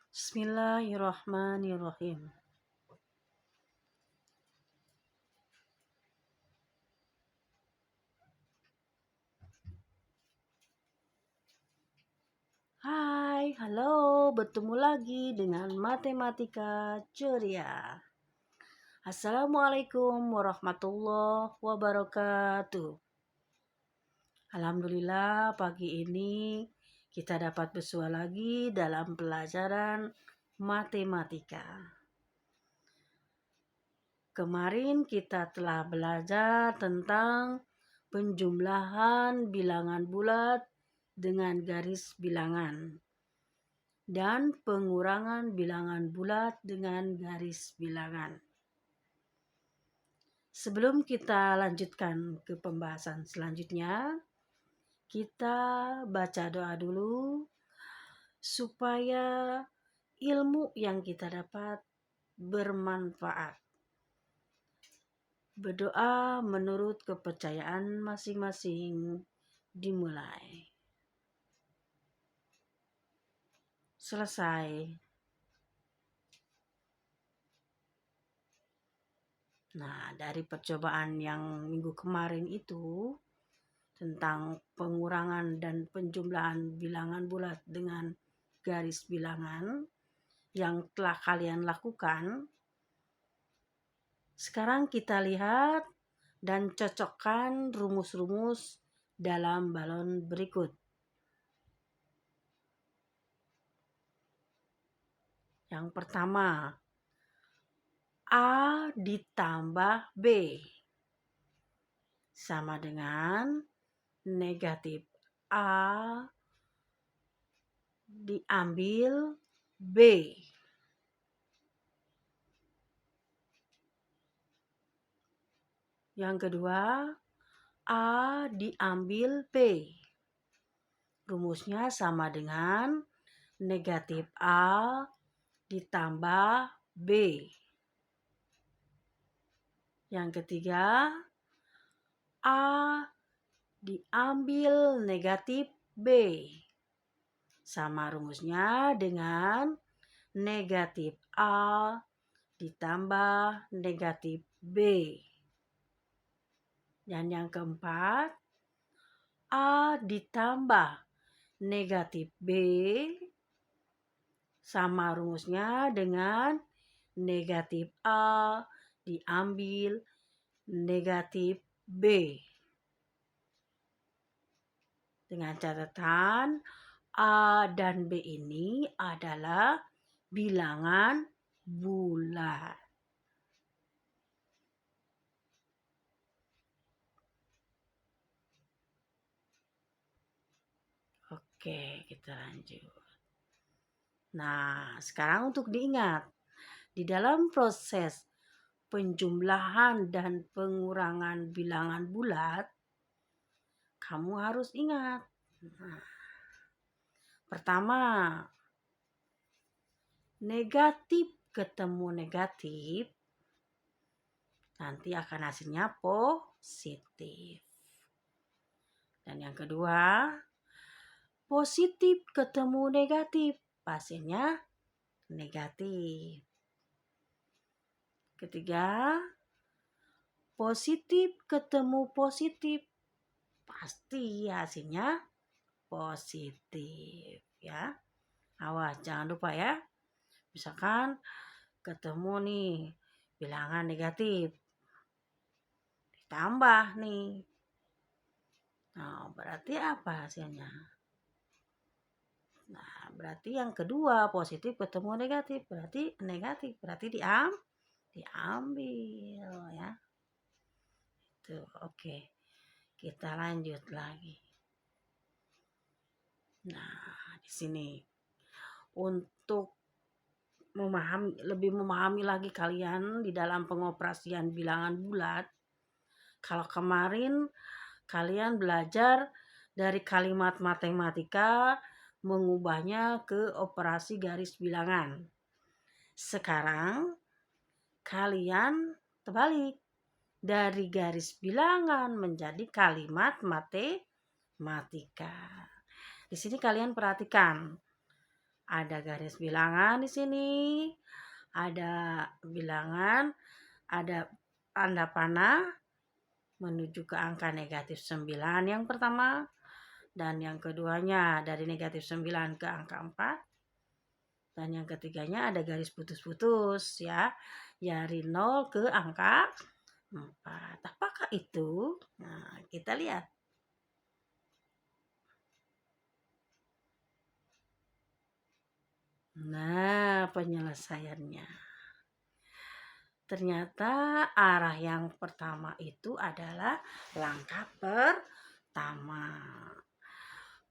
Bismillahirrahmanirrahim. Hai, halo, bertemu lagi dengan Matematika Ceria. Assalamualaikum warahmatullahi wabarakatuh. Alhamdulillah pagi ini kita dapat bersua lagi dalam pelajaran matematika. Kemarin kita telah belajar tentang penjumlahan bilangan bulat dengan garis bilangan dan pengurangan bilangan bulat dengan garis bilangan. Sebelum kita lanjutkan ke pembahasan selanjutnya, kita baca doa dulu supaya ilmu yang kita dapat bermanfaat. Berdoa menurut kepercayaan masing-masing dimulai. Selesai. Nah, dari percobaan yang minggu kemarin itu tentang pengurangan dan penjumlahan bilangan bulat dengan garis bilangan yang telah kalian lakukan, sekarang kita lihat dan cocokkan rumus-rumus dalam balon berikut. Yang pertama, A ditambah B sama dengan negatif A diambil B. Yang kedua, A diambil B. Rumusnya sama dengan negatif A ditambah B. Yang ketiga, A diambil negatif B. Sama rumusnya dengan negatif A ditambah negatif B. Dan yang keempat, A ditambah negatif B sama rumusnya dengan negatif A diambil negatif B. Dengan catatan A dan B ini adalah bilangan bulat. Oke, kita lanjut. Nah, sekarang untuk diingat, di dalam proses penjumlahan dan pengurangan bilangan bulat, kamu harus ingat. Nah, pertama, negatif ketemu negatif, nanti akan hasilnya positif. Dan yang kedua, positif ketemu negatif, hasilnya negatif. Ketiga, positif ketemu positif, pasti hasilnya positif ya. Awas, jangan lupa ya. Misalkan ketemu nih bilangan negatif, ditambah nih. Nah, berarti apa hasilnya? Nah, berarti yang kedua positif ketemu negatif, berarti negatif, berarti diambil ya. Itu oke. Kita lanjut lagi. Nah, di sini untuk lebih memahami lagi kalian di dalam pengoperasian bilangan bulat. Kalau kemarin kalian belajar dari kalimat matematika mengubahnya ke operasi garis bilangan. Sekarang kalian terbalik dari garis bilangan menjadi kalimat matematika. Di sini kalian perhatikan Ada garis bilangan di sini, ada bilangan, ada tanda panah menuju ke angka negatif 9 yang pertama, dan yang keduanya dari negatif 9 ke angka 4, dan yang ketiganya ada garis putus-putus ya, dari 0 ke angka 4. Apakah itu? Nah, kita lihat. Nah, penyelesaiannya. Ternyata arah yang pertama itu adalah langkah pertama.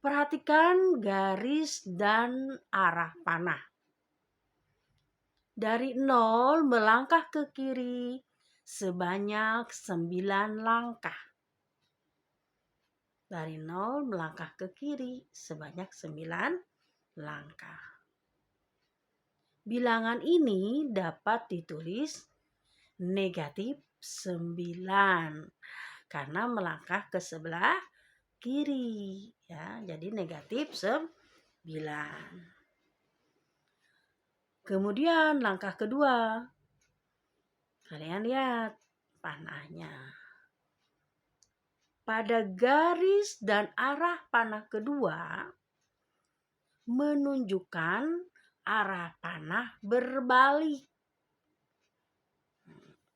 Perhatikan garis dan arah panah. Dari 0 melangkah ke kiri sebanyak 9 langkah. Dari 0 melangkah ke kiri sebanyak 9 langkah. Bilangan ini dapat ditulis negatif 9 karena melangkah ke sebelah kiri ya, jadi negatif 9. Kemudian langkah kedua, kalian lihat panahnya. Pada garis dan arah panah kedua menunjukkan arah panah berbalik.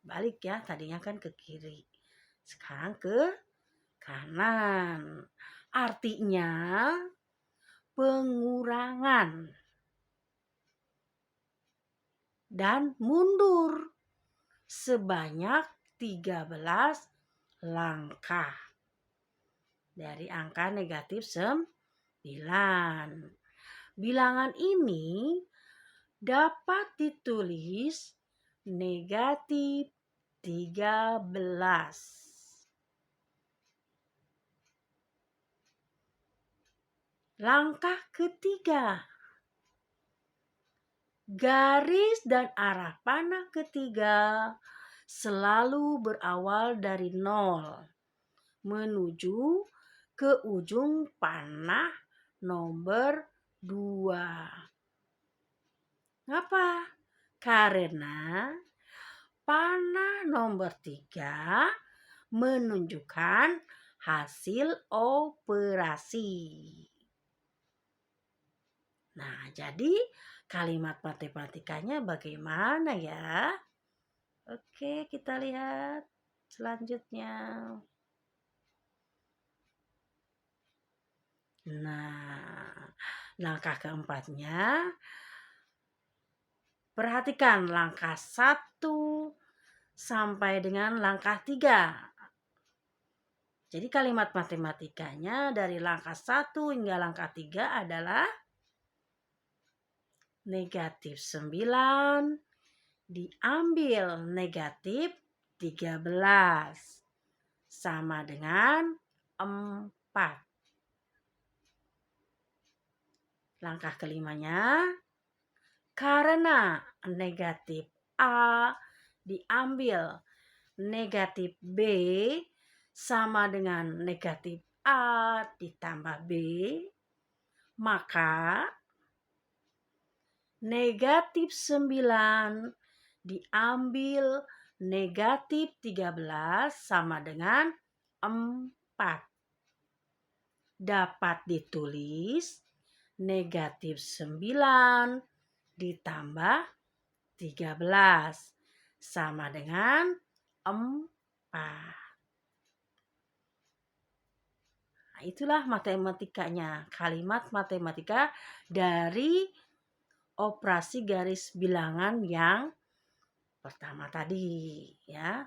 Balik ya, tadinya kan ke kiri, sekarang ke kanan. Artinya pengurangan dan mundur sebanyak 13 langkah dari angka negatif 9. Bilangan ini dapat ditulis negatif 13. Langkah ketiga, garis dan arah panah ketiga selalu berawal dari 0 menuju ke ujung panah nomor 2. Ngapa? Karena panah nomor 3 menunjukkan hasil operasi. Nah, jadi kalimat matematikanya bagaimana ya? Oke, kita lihat selanjutnya. Nah, langkah keempatnya, perhatikan langkah 1 sampai dengan langkah 3. Jadi kalimat matematikanya dari langkah 1 hingga langkah 3 adalah negatif 9 diambil negatif 13 sama dengan 4. Langkah kelimanya, karena negatif A diambil negatif B sama dengan negatif A ditambah B, maka negatif 9 diambil negatif 13 sama dengan 4. Dapat ditulis negatif 9 ditambah 13 sama dengan 4. Nah, itulah matematikanya, kalimat matematika dari operasi garis bilangan yang pertama tadi ya.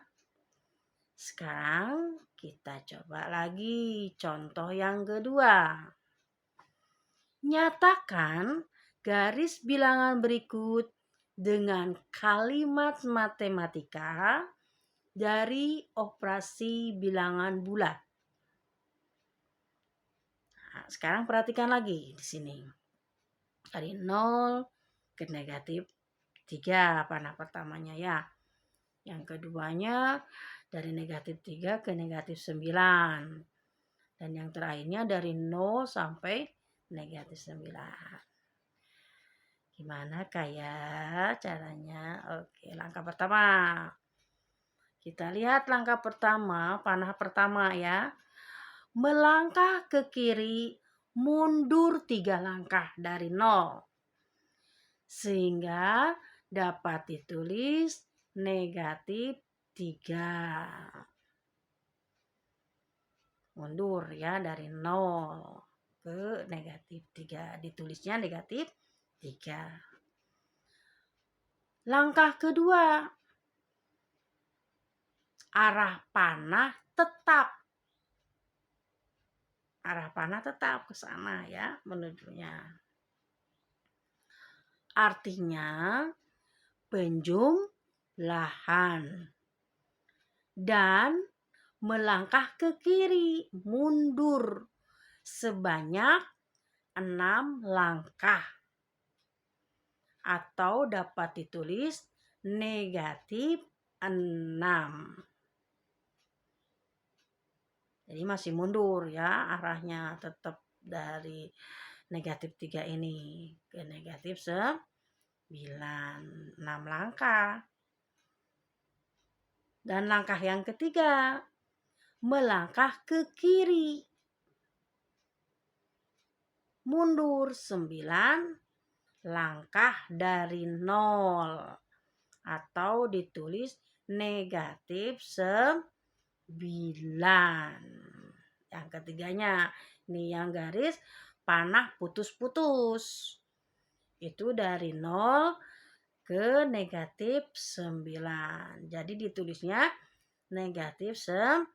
Sekarang kita coba lagi contoh yang kedua. Nyatakan garis bilangan berikut dengan kalimat matematika dari operasi bilangan bulat. Nah, sekarang perhatikan lagi di sini. Dari 0 ke negatif 3 panah pertamanya ya. Yang keduanya dari negatif 3 ke negatif 9. Dan yang terakhirnya dari 0 sampai negatif 9. Gimana kayak caranya? Oke, langkah pertama. Kita lihat langkah pertama, panah pertama ya. Melangkah ke kiri, mundur 3 langkah dari 0. Sehingga dapat ditulis negatif 3. Mundur ya dari 0 ke negatif 3. Ditulisnya negatif 3. Langkah kedua, arah panah tetap ke sana ya menujunya. Artinya penjumlahan dan melangkah ke kiri, mundur sebanyak 6 langkah atau dapat ditulis negatif 6. Jadi masih mundur ya, arahnya tetap dari negatif 3 ini ke negatif 9, 6 langkah. Dan langkah yang ketiga, melangkah ke kiri, mundur 9 langkah dari 0 atau ditulis negatif 9. Yang ketiganya, ini yang garis panah putus-putus. Itu dari 0 ke negatif 9. Jadi ditulisnya negatif 9.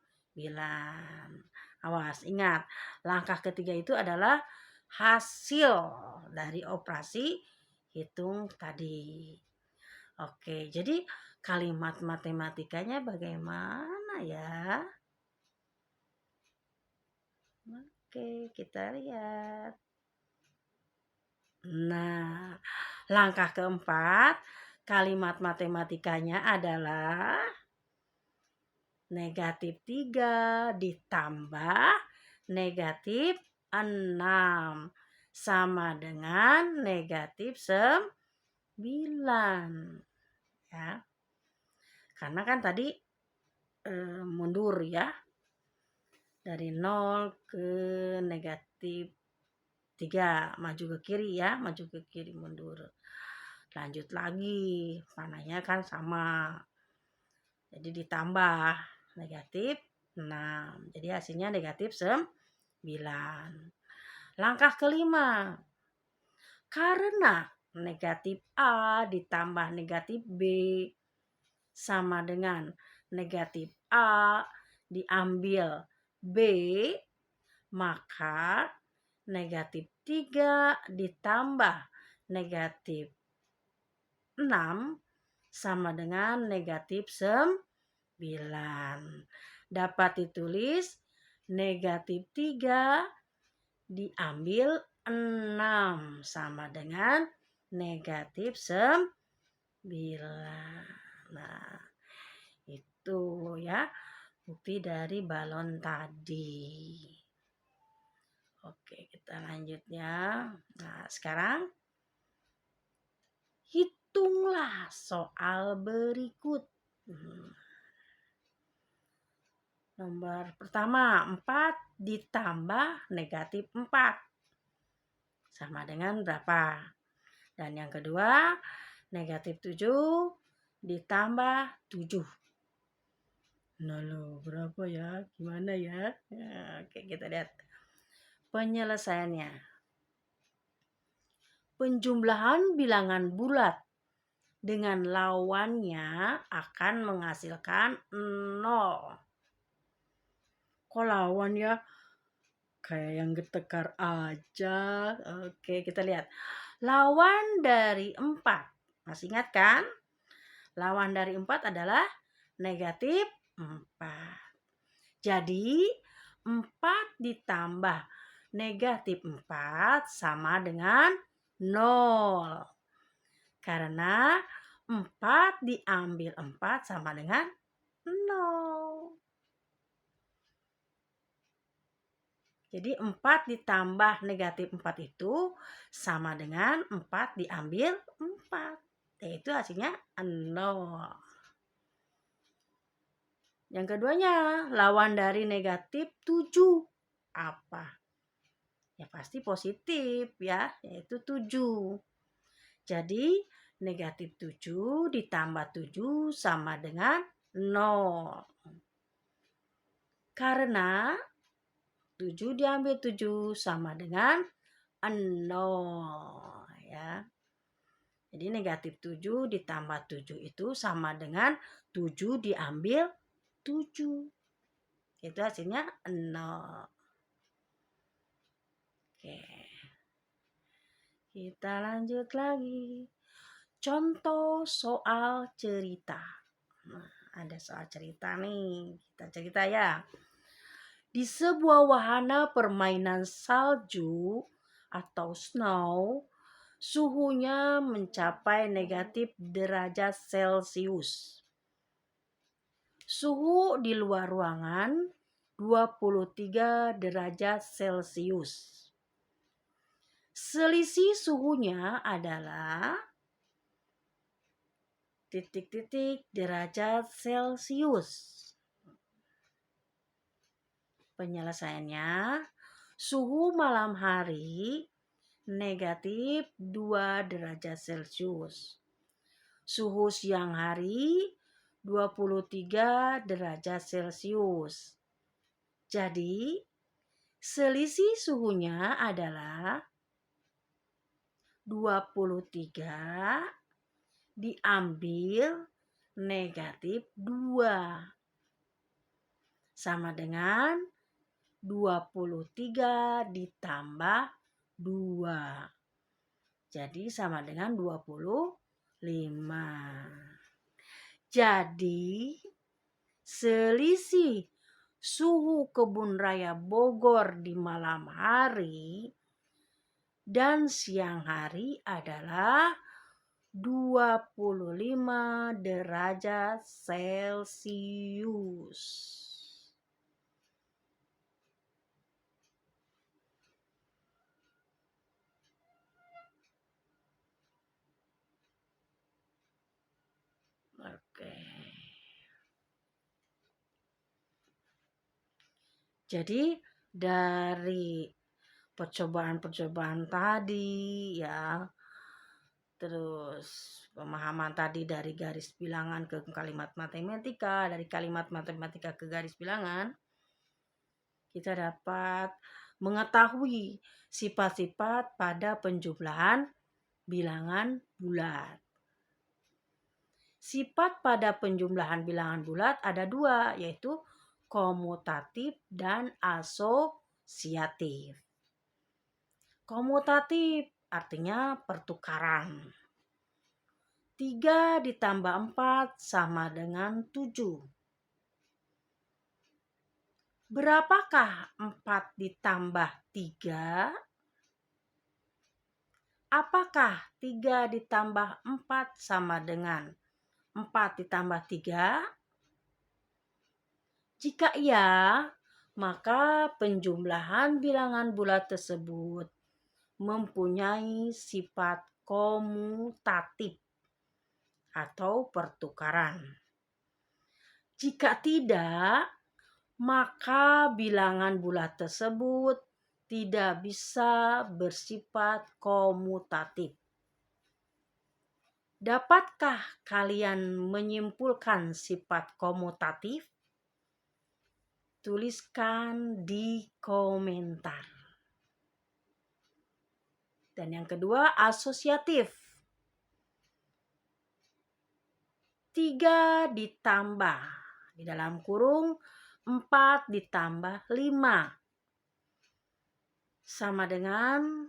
Awas, ingat, langkah ketiga itu adalah hasil dari operasi hitung tadi. Oke, jadi kalimat matematikanya bagaimana ya? Oke, kita lihat. Nah, langkah keempat, kalimat matematikanya adalah negatif 3 ditambah negatif 6 sama dengan negatif 9. Ya. Karena kan tadi mundur ya. Dari 0 ke negatif 3, maju ke kiri ya, maju ke kiri mundur. Lanjut lagi, panahnya kan sama. Jadi ditambah negatif 6. Jadi hasilnya negatif 9. Langkah kelima, karena negatif A ditambah negatif B sama dengan negatif A diambil B, maka negatif 3 ditambah negatif 6 sama dengan negatif 9. Dapat ditulis negatif 3 diambil 6 sama dengan negatif 9. Nah, itu ya bukti dari balon tadi. Oke, kita lanjut ya. Nah, sekarang hitunglah soal berikut. Nomor pertama, 4 ditambah negatif 4. Sama dengan berapa? Dan yang kedua, negatif 7 ditambah 7. Nah lo, berapa ya? Gimana ya? Oke, kita lihat penyelesaiannya. Penjumlahan bilangan bulat dengan lawannya akan menghasilkan 0. Kok lawan ya? Kayak yang getekar aja. Oke, kita lihat. Lawan dari 4. Masih ingat kan? Lawan dari 4 adalah negatif 4. Jadi 4 ditambah negatif 4 sama dengan 0. Karena 4 diambil 4 sama dengan 0. Jadi 4 ditambah negatif 4 itu sama dengan 4 diambil 4. Yaitu hasilnya 0. Yang keduanya, lawan dari negatif 7. Apa? Ya pasti positif ya, yaitu 7. Jadi negatif 7 ditambah 7 sama dengan 0. Karena 7 diambil 7 sama dengan 0 ya. Jadi negatif 7 ditambah 7 itu sama dengan 7 diambil 7. Itu hasilnya 0. Oke. Kita lanjut lagi. Contoh soal cerita. Nah, ada soal cerita nih. Kita cerita ya. Di sebuah wahana permainan salju atau snow, suhunya mencapai negatif derajat Celcius. Suhu di luar ruangan 23 derajat Celcius. Selisih suhunya adalah titik-titik derajat Celcius. Penyelesaiannya, suhu malam hari negatif 2 derajat Celcius. Suhu siang hari 23 derajat Celcius. Jadi, selisih suhunya adalah 23 diambil negatif 2. Sama dengan 23 ditambah 2. Jadi sama dengan 25. Jadi selisih suhu Kebun Raya Bogor di malam hari dan siang hari adalah 25 derajat Celcius. Oke. Jadi dari percobaan-percobaan tadi ya, terus pemahaman tadi dari garis bilangan ke kalimat matematika, dari kalimat matematika ke garis bilangan, kita dapat mengetahui sifat-sifat pada penjumlahan bilangan bulat. Sifat pada penjumlahan bilangan bulat ada 2, yaitu komutatif dan asosiatif. Komutatif artinya pertukaran. 3 ditambah 4 sama dengan 7. Berapakah 4 ditambah 3? Apakah 3 ditambah 4 sama dengan 4 ditambah 3? Jika iya, maka penjumlahan bilangan bulat tersebut mempunyai sifat komutatif atau pertukaran. Jika tidak, maka bilangan bulat tersebut tidak bisa bersifat komutatif. Dapatkah kalian menyimpulkan sifat komutatif? Tuliskan di komentar. Dan yang kedua, asosiatif. 3 ditambah, di dalam kurung 4 ditambah 5. Sama dengan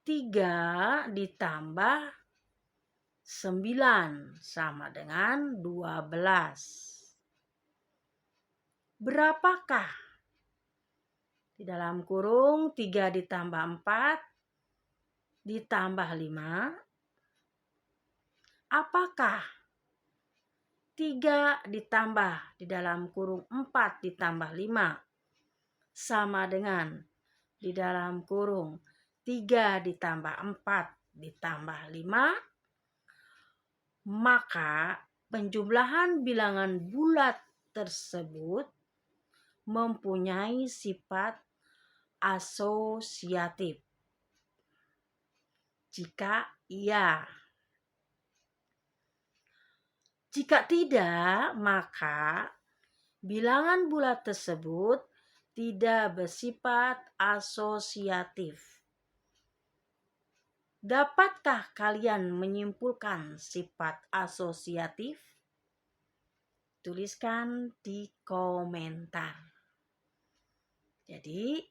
3 ditambah 9 sama dengan 12. Berapakah? Di dalam kurung 3 ditambah 4 ditambah 5. Apakah 3 ditambah di dalam kurung 4 ditambah 5 sama dengan di dalam kurung 3 ditambah 4 ditambah 5, maka penjumlahan bilangan bulat tersebut mempunyai sifat asosiatif. Jika iya. Jika tidak, maka bilangan bulat tersebut tidak bersifat asosiatif. Dapatkah kalian menyimpulkan sifat asosiatif? Tuliskan di komentar. Jadi,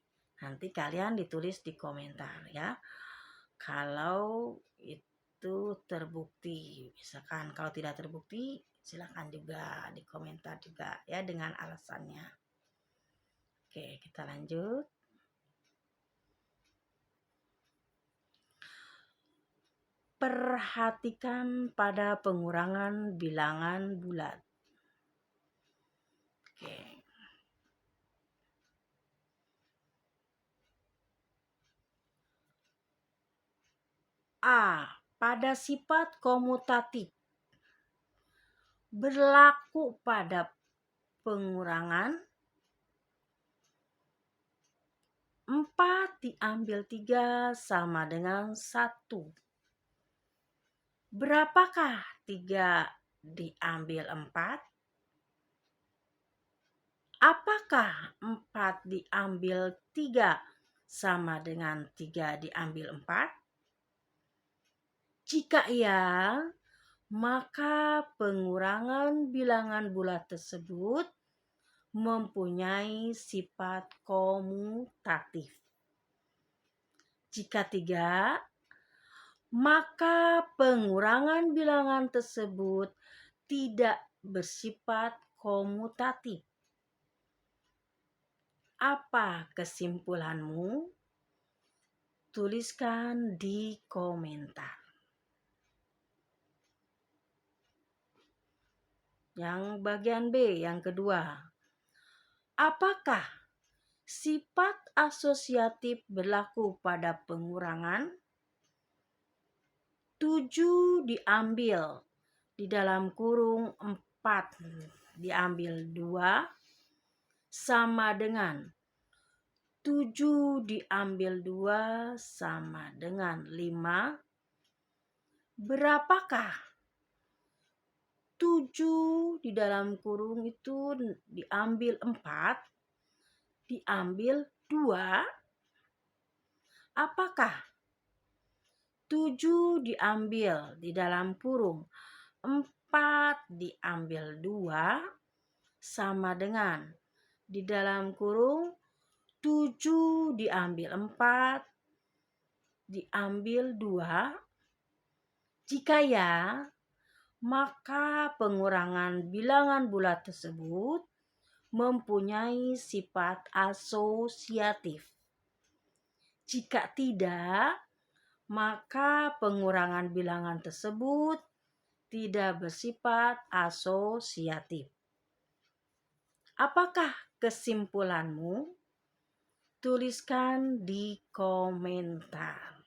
nanti kalian ditulis di komentar ya. Kalau itu terbukti, misalkan kalau tidak terbukti, silakan juga di komentar juga ya dengan alasannya. Oke, kita lanjut. Perhatikan pada pengurangan bilangan bulat. Oke. A. Pada sifat komutatif berlaku pada pengurangan 4 diambil 3 sama dengan 1. Berapakah 3 diambil 4? Apakah 4 diambil 3 sama dengan 3 diambil 4? Jika iya, maka pengurangan bilangan bulat tersebut mempunyai sifat komutatif. Jika tidak, maka pengurangan bilangan tersebut tidak bersifat komutatif. Apa kesimpulanmu? Tuliskan di komentar. Yang bagian B, yang kedua. Apakah sifat asosiatif berlaku pada pengurangan? 7 diambil di dalam kurung 4 diambil 2 sama dengan 7 diambil 2 sama dengan 5. Berapakah 7 di dalam kurung itu diambil 4 diambil 2? Apakah 7 diambil di dalam kurung 4 diambil 2 sama dengan di dalam kurung 7 diambil 4 diambil 2? Jika ya, maka pengurangan bilangan bulat tersebut mempunyai sifat asosiatif. Jika tidak, maka pengurangan bilangan tersebut tidak bersifat asosiatif. Apakah kesimpulanmu? Tuliskan di komentar.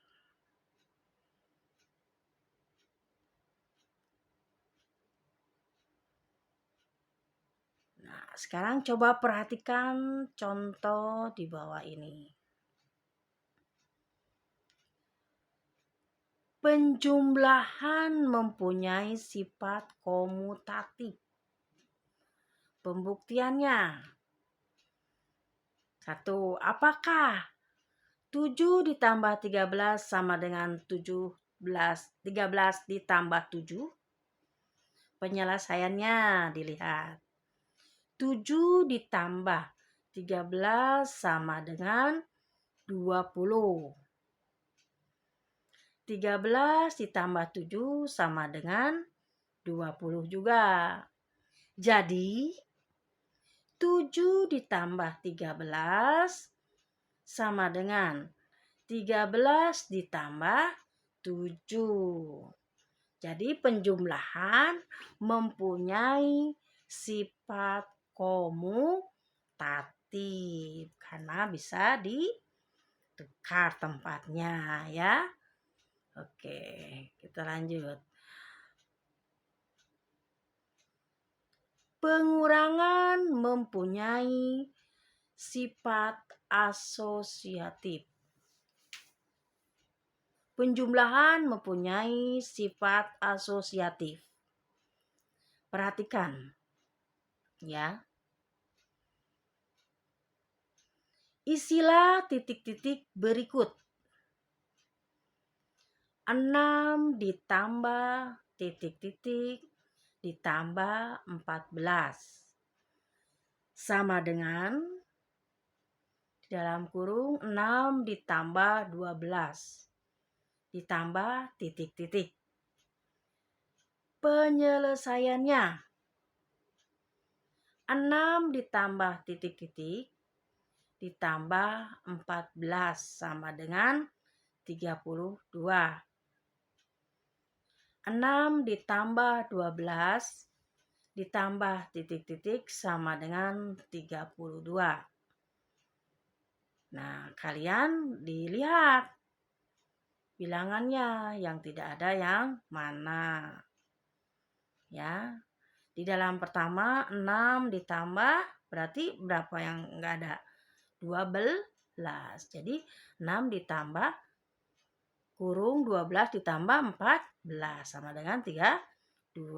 Nah, sekarang coba perhatikan contoh di bawah ini. Penjumlahan mempunyai sifat komutatif. Pembuktiannya. 1. Apakah 7 ditambah 13 sama dengan 13 ditambah 7? Penyelesaiannya dilihat. 7 ditambah 13 sama dengan 20. 13 ditambah 7 sama dengan 20 juga. Jadi 7 ditambah 13 sama dengan 13 ditambah 7. Jadi penjumlahan mempunyai sifat komutatif. positif karena bisa ditukar tempatnya ya. Oke, kita lanjut. Pengurangan mempunyai sifat asosiatif. Penjumlahan mempunyai sifat asosiatif. Perhatikan ya. Isilah titik-titik berikut. 6 ditambah titik-titik ditambah 14 sama dengan di dalam kurung 6 ditambah 12 ditambah titik-titik. Penyelesaiannya 6 ditambah titik-titik ditambah 14 sama dengan 32. 6 ditambah 12 ditambah titik-titik sama dengan 32. Nah, kalian dilihat bilangannya yang tidak ada yang mana. Ya. Di dalam pertama 6 ditambah berarti berapa yang enggak ada? 12. Jadi 6 ditambah kurung 12 ditambah 14 sama dengan 32.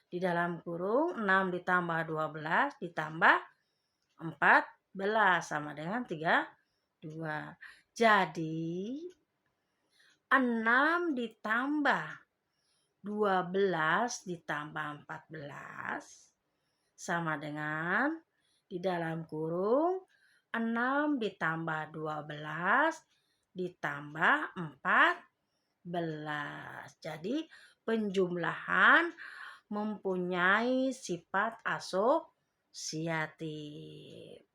Di dalam kurung 6 ditambah 12 ditambah 14 sama dengan 32. Jadi 6 ditambah 12 ditambah 14 sama dengan di dalam kurung 6 ditambah 12 ditambah 14. Jadi penjumlahan mempunyai sifat asosiatif.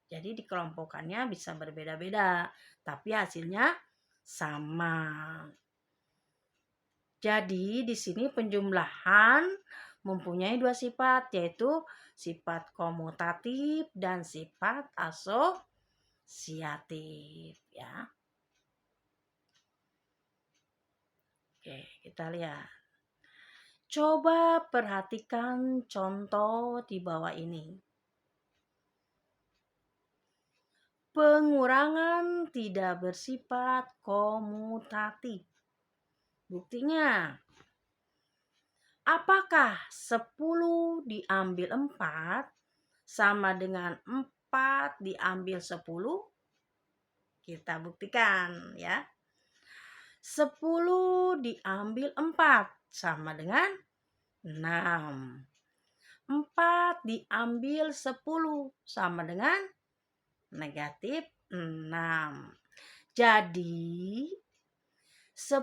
Jadi dikelompokkannya bisa berbeda-beda, tapi hasilnya sama. Jadi di sini penjumlahan mempunyai dua sifat, yaitu sifat komutatif dan sifat asosiatif ya. Oke, kita lihat. Coba perhatikan contoh di bawah ini. Pengurangan tidak bersifat komutatif. Buktinya, apakah 10 diambil 4 sama dengan 4 diambil 10? Kita buktikan ya. 10 diambil 4 sama dengan 6. 4 diambil 10 sama dengan negatif 6. Jadi 10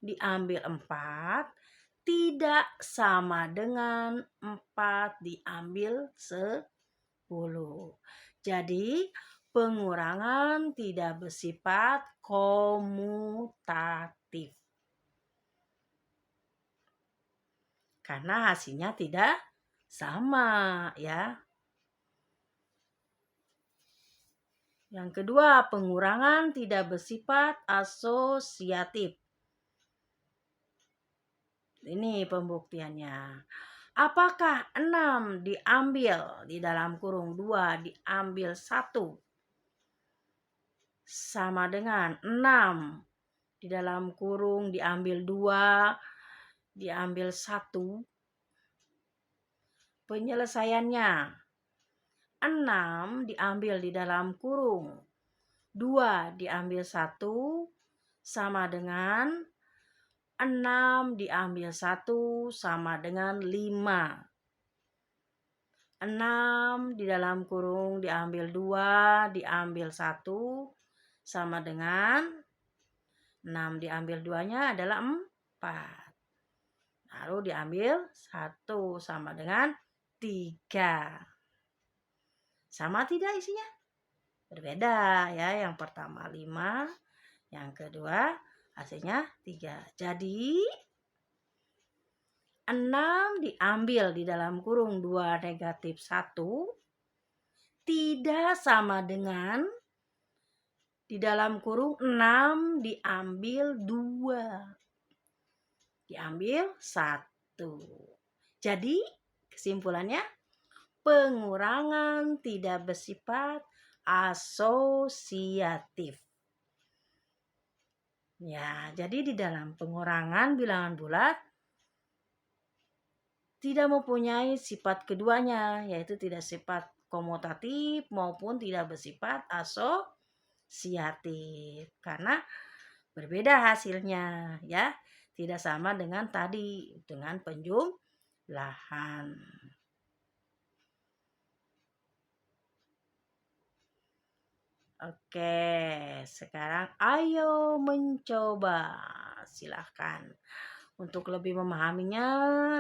diambil 4 tidak sama dengan 4 diambil 10. Jadi pengurangan tidak bersifat komutatif. Karena hasilnya tidak sama ya. Yang kedua, pengurangan tidak bersifat asosiatif. Ini pembuktiannya. Apakah 6 diambil di dalam kurung 2 diambil 1 sama dengan 6 di dalam kurung diambil 2 diambil 1? Penyelesaiannya 6 diambil di dalam kurung 2 diambil 1 sama dengan 6 diambil 1 sama dengan 5. 6 di dalam kurung diambil 2 diambil 1 sama dengan 6 diambil 2-nya adalah 4. Lalu diambil 1 sama dengan 3. Sama tidak isinya? Berbeda ya. Yang pertama 5, yang kedua hasilnya 3. Jadi 6 diambil di dalam kurung 2 negatif 1 tidak sama dengan di dalam kurung 6 diambil 2. Diambil 1. Jadi kesimpulannya pengurangan tidak bersifat asosiatif. Ya, jadi di dalam pengurangan bilangan bulat tidak mempunyai sifat keduanya, yaitu tidak sifat komutatif maupun tidak bersifat asosiatif. Karena berbeda hasilnya, ya. Tidak sama dengan tadi, dengan penjumlahan. Oke, sekarang ayo mencoba. Silahkan. Untuk lebih memahaminya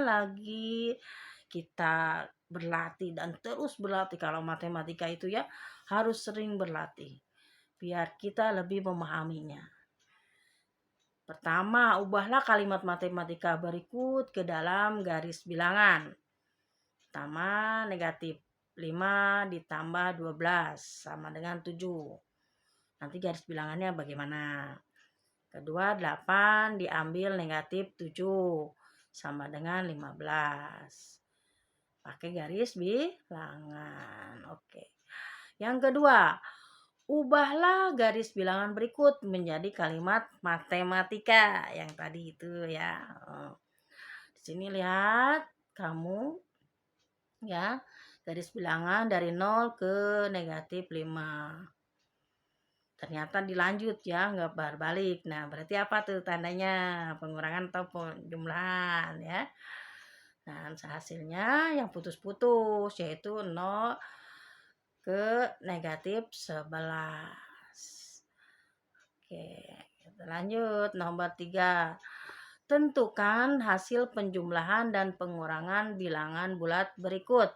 lagi, kita berlatih dan terus berlatih. Kalau matematika itu ya harus sering berlatih biar kita lebih memahaminya. Pertama, ubahlah kalimat matematika berikut ke dalam garis bilangan. Pertama, negatif 5 ditambah 12 sama dengan 7. Nanti garis bilangannya bagaimana? Kedua, 8 diambil negatif 7 sama dengan 15. Pakai garis bilangan. Oke. Yang kedua, ubahlah garis bilangan berikut menjadi kalimat matematika yang tadi itu ya. Di sini lihat kamu ya, garis bilangan dari 0 ke negatif 5. Ternyata dilanjut ya, nggak balik. Nah, berarti apa tuh tandanya? Pengurangan atau penjumlahan ya. Nah, hasilnya yang putus-putus yaitu 0 ke negatif 11. Oke, kita lanjut nomor 3. Tentukan hasil penjumlahan dan pengurangan bilangan bulat berikut.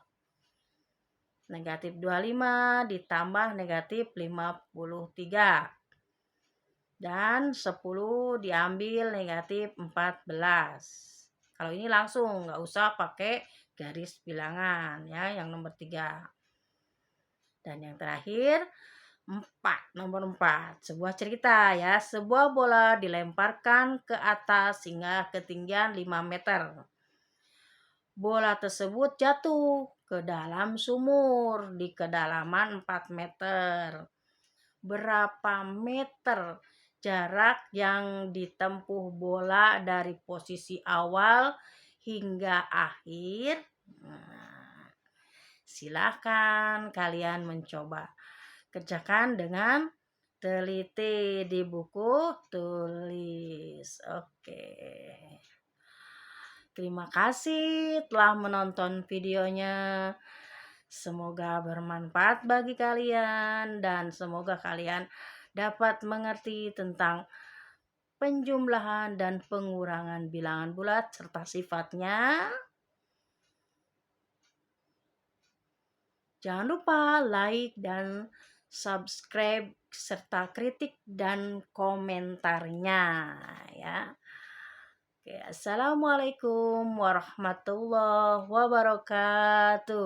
Negatif 25 ditambah negatif 53. Dan 10 diambil negatif 14. Kalau ini langsung, nggak usah pakai garis bilangan ya, yang nomor 3. Dan yang terakhir, nomor 4. Sebuah cerita ya, sebuah bola dilemparkan ke atas hingga ketinggian 5 meter. Bola tersebut jatuh ke dalam sumur di kedalaman 4 meter. Berapa meter jarak yang ditempuh bola dari posisi awal hingga akhir? Silakan kalian mencoba. Kerjakan dengan teliti di buku tulis. Oke. Terima kasih telah menonton videonya. Semoga bermanfaat bagi kalian dan semoga kalian dapat mengerti tentang penjumlahan dan pengurangan bilangan bulat serta sifatnya. Jangan lupa like dan subscribe serta kritik dan komentarnya ya. Oke, assalamualaikum warahmatullahi wabarakatuh.